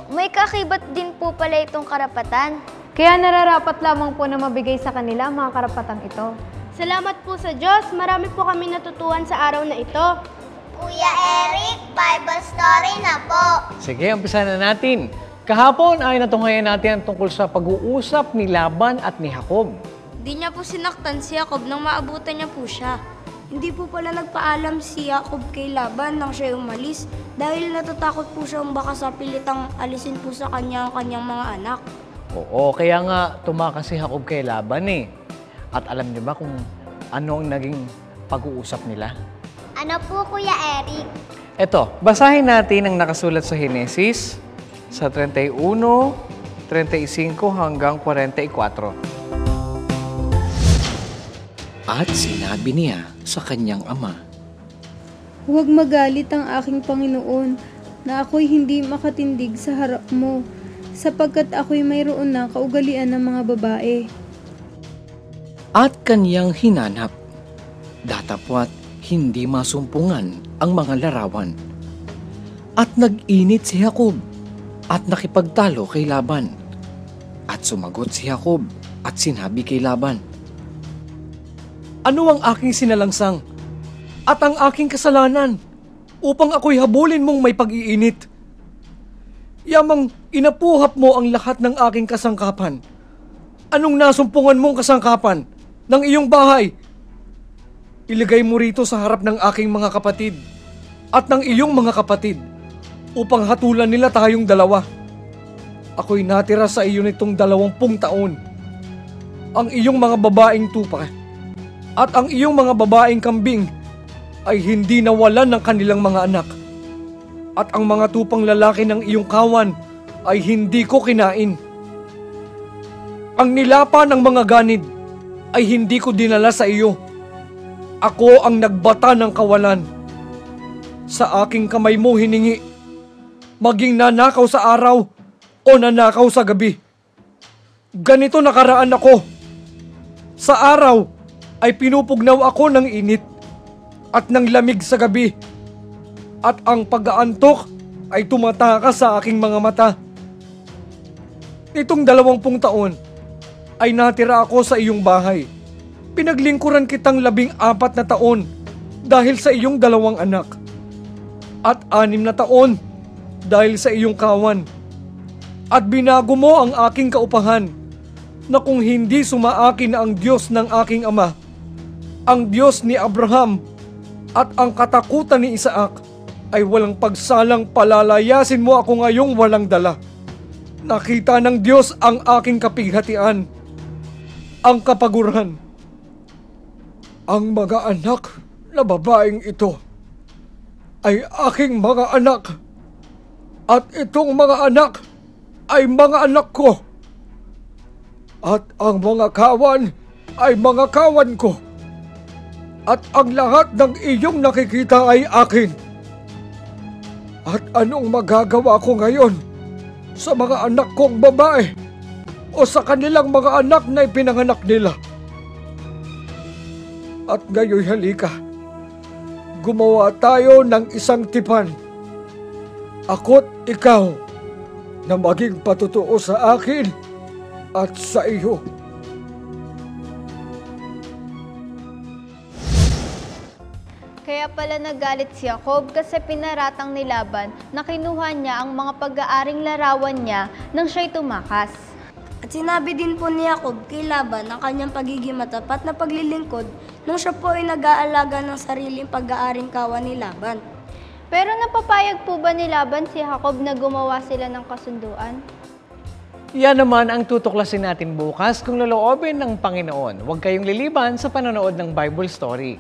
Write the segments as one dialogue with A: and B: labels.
A: po, may kakibat din po pala itong karapatan.
B: Kaya nararapat lamang po na mabigay sa kanila ang mga karapatang ito.
C: Salamat po sa Diyos, marami po kami natutuhan sa araw na ito.
D: Kuya Eric, Bible story na po.
E: Sige, umpisa na natin. Kahapon ay natunghayan natin ang tungkol sa pag-uusap ni Laban at ni Jacob.
C: Di niya po sinaktan si Jacob nang maabutan niya po siya. Hindi po pala nagpaalam si Jacob kay Laban nang siya umalis dahil natatakot po siyang baka sa pilitang alisin po sa kanya ang kanyang mga anak.
E: Oo, kaya nga tumakas si Jacob kay Laban eh. At alam niyo ba kung ano ang naging pag-uusap nila?
D: Ano po, Kuya Eric?
E: Eto, basahin natin ang nakasulat sa Henesis sa 31, 35 hanggang 44.
F: At sinabi niya sa kanyang ama,
G: Huwag magalit ang aking Panginoon na ako'y hindi makatindig sa harap mo, sapagkat ako'y mayroon ng kaugalian ng mga babae.
F: at kanyang hinanap. Datapwat hindi masumpungan ang mga larawan. At nag-init si Jacob at nakipagtalo kay Laban. At sumagot si Jacob at sinabi kay Laban,
E: Ano ang aking sinalangsang at ang aking kasalanan upang ako'y habulin mong may pag-iinit? Yamang inapuhap mo ang lahat ng aking kasangkapan. Anong nasumpungan mong kasangkapan ng iyong bahay? Ilagay mo rito sa harap ng aking mga kapatid at ng iyong mga kapatid upang hatulan nila tayong dalawa. Ako'y natira sa iyo nitong 20 taon. Ang iyong mga babaeng tupa at ang iyong mga babaeng kambing ay hindi nawalan ng kanilang mga anak. At ang mga tupang lalaki ng iyong kawan ay hindi ko kinain. Ang nilapa ng mga ganid ay hindi ko dinala sa iyo. Ako ang nagbata ng kawalan. Sa aking kamay mo hiningi, maging nanakaw sa araw o nanakaw sa gabi. Ganito nakaraan ako. Sa araw ay pinupugnaw ako ng init at ng lamig sa gabi. At ang pag-aantok ay tumatakas sa aking mga mata. Nitong 20 taon ay natira ako sa iyong bahay. Pinaglingkuran kitang 14 na taon dahil sa iyong 2 anak. At 6 na taon dahil sa iyong kawan. At binago mo ang aking kaupahan na kung hindi sumaakin ang Diyos ng aking ama, ang Diyos ni Abraham at ang katakutan ni Isaac, ay walang pagsalang palalayasin mo ako ngayong walang dala. Nakita ng Diyos ang aking kapighatian, ang kapaguran. Ang mga anak na babaeng ito ay aking mga anak, at itong mga anak ay mga anak ko, at ang mga kawan ay mga kawan ko, at ang lahat ng iyong nakikita ay akin. At anong magagawa ko ngayon sa mga anak kong babae o sa kanilang mga anak na ipinanganak nila? At ngayon halika, gumawa tayo ng isang tipan. Ako't ikaw na maging patutuo sa akin at sa iyo.
A: Kaya pala nagalit si Jacob kasi pinaratang ni Laban na kinuha niya ang mga pag-aaring larawan niya nang siya'y tumakas.
C: At sinabi din po ni Jacob kay Laban ang kanyang pagiging matapat na paglilingkod nung siya po ay nag-aalaga ng sariling pag-aaring kawan ni Laban.
A: Pero napapayag po ba ni Laban si Jacob na gumawa sila ng kasunduan?
E: Yan naman ang tutuklasin natin bukas kung loloobin ng Panginoon. Huwag kayong liliban sa panonood ng Bible story.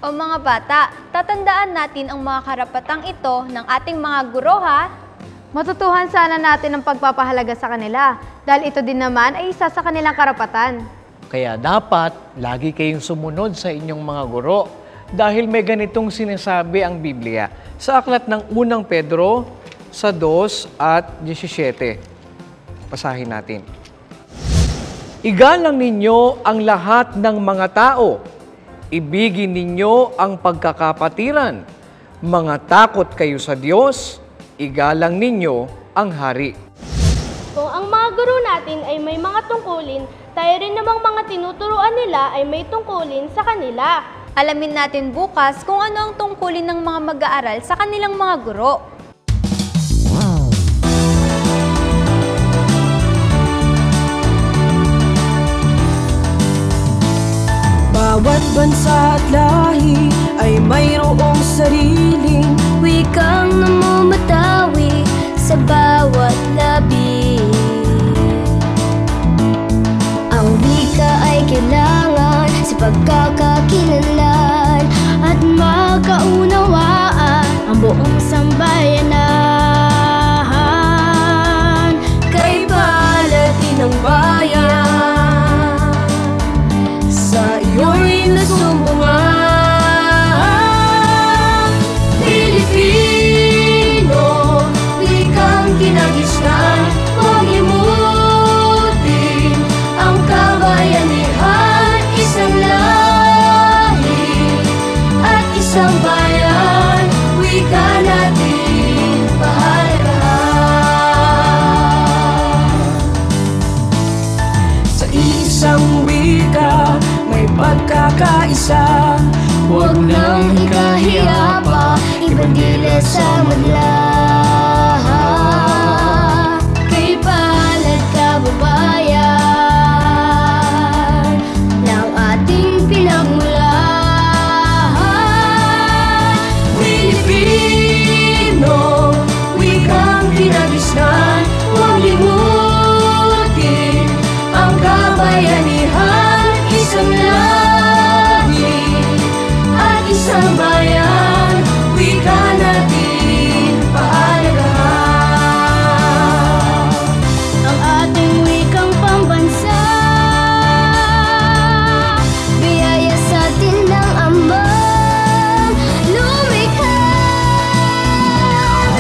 A: O mga bata, tatandaan natin ang mga karapatang ito ng ating mga guro ha?
B: Matutuhan sana natin ang pagpapahalaga sa kanila dahil ito din naman ay isa sa kanilang karapatan.
E: Kaya dapat lagi kayong sumunod sa inyong mga guro dahil may ganitong sinasabi ang Biblia sa aklat ng 1 Pedro sa 2 at 17. Basahin natin. Igalang ninyo ang lahat ng mga tao. Ibigin ninyo ang pagkakapatiran. Mga takot kayo sa Diyos, igalang ninyo ang hari.
H: Kung ang mga guro natin ay may mga tungkulin, tayo rin namang mga tinuturuan nila ay may tungkulin sa kanila.
A: Alamin natin bukas kung ano ang tungkulin ng mga mag-aaral sa kanilang mga guro.
I: Bawat bansa at lahi ay mayroong sariling
C: Wikang namumatawi sa bawat labi. Ang wika ay kailangan sa pagkakakilanlan at magkaunawaan ang buong sambayanan.
I: kay palatin ng bayan, sa iyo'y nasumbungan. Pilipino, wikang kinagisnan, huwag limutin ang kabayanihan. Isang lahi at isang bayan, wika natin pahalagahan. Sa isang wika may pagkakaisa, huwag nang ikahiya pa, ibandila sa madla. Kay palad kababayan ng ating pinagmulan. Pilipino, wikang kinagisnan, huwag limutin ang kabayanihan. Isang lahi at isang bayan, wika natin pahalagahan.
C: Ang ating wikang pambansa, biyaya sa atin ng Amang lumikha.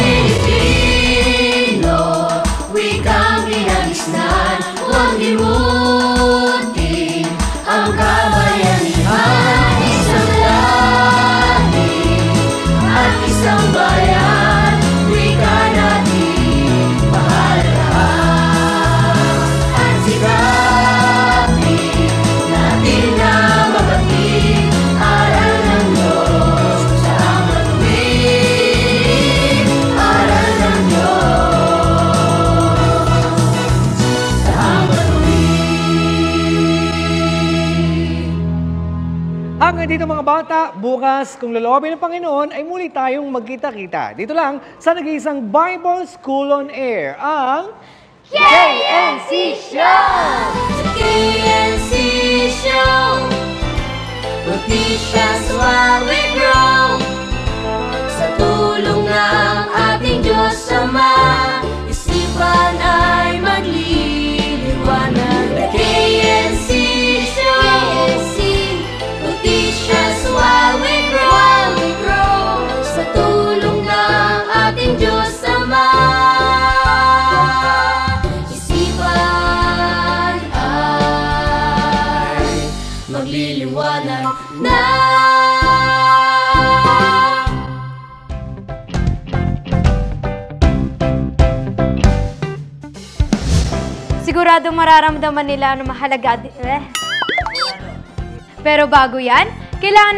I: Pilipino, wikang kinagisnan, huwag limutin ang kabayanihan. Isang lahi at isang bayan, wika natin pahalagahan. At sikapin natin na mabatid aral ng Diyos sa matuwid. Aral ng Diyos sa matuwid.
E: Hanggang dito mga bata, bukas kung loloobin ng Panginoon ay muli tayong magkita-kita. Dito lang sa nag-iisang Bible School on Air, ang KNC Show!
I: The KNC Show, will teach us while we grow. Sa tulong ng ating Diyos Ama, isipan ay magliliwanag. The KNC Show, will teach us while we grow. Sa tulong ng ating Diyos Ama, isipan ay magliliwanag na.
B: Sigurado mararamdaman nila ano mahalaga. Pero bago yan, kailangan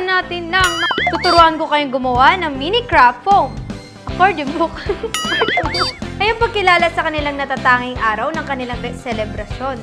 B: natin ng tuturuan ko kayong gumawa ng mini craft foam. Accordion book. Ayun pagkilala sa kanilang natatanging araw ng kanilang selebrasyon.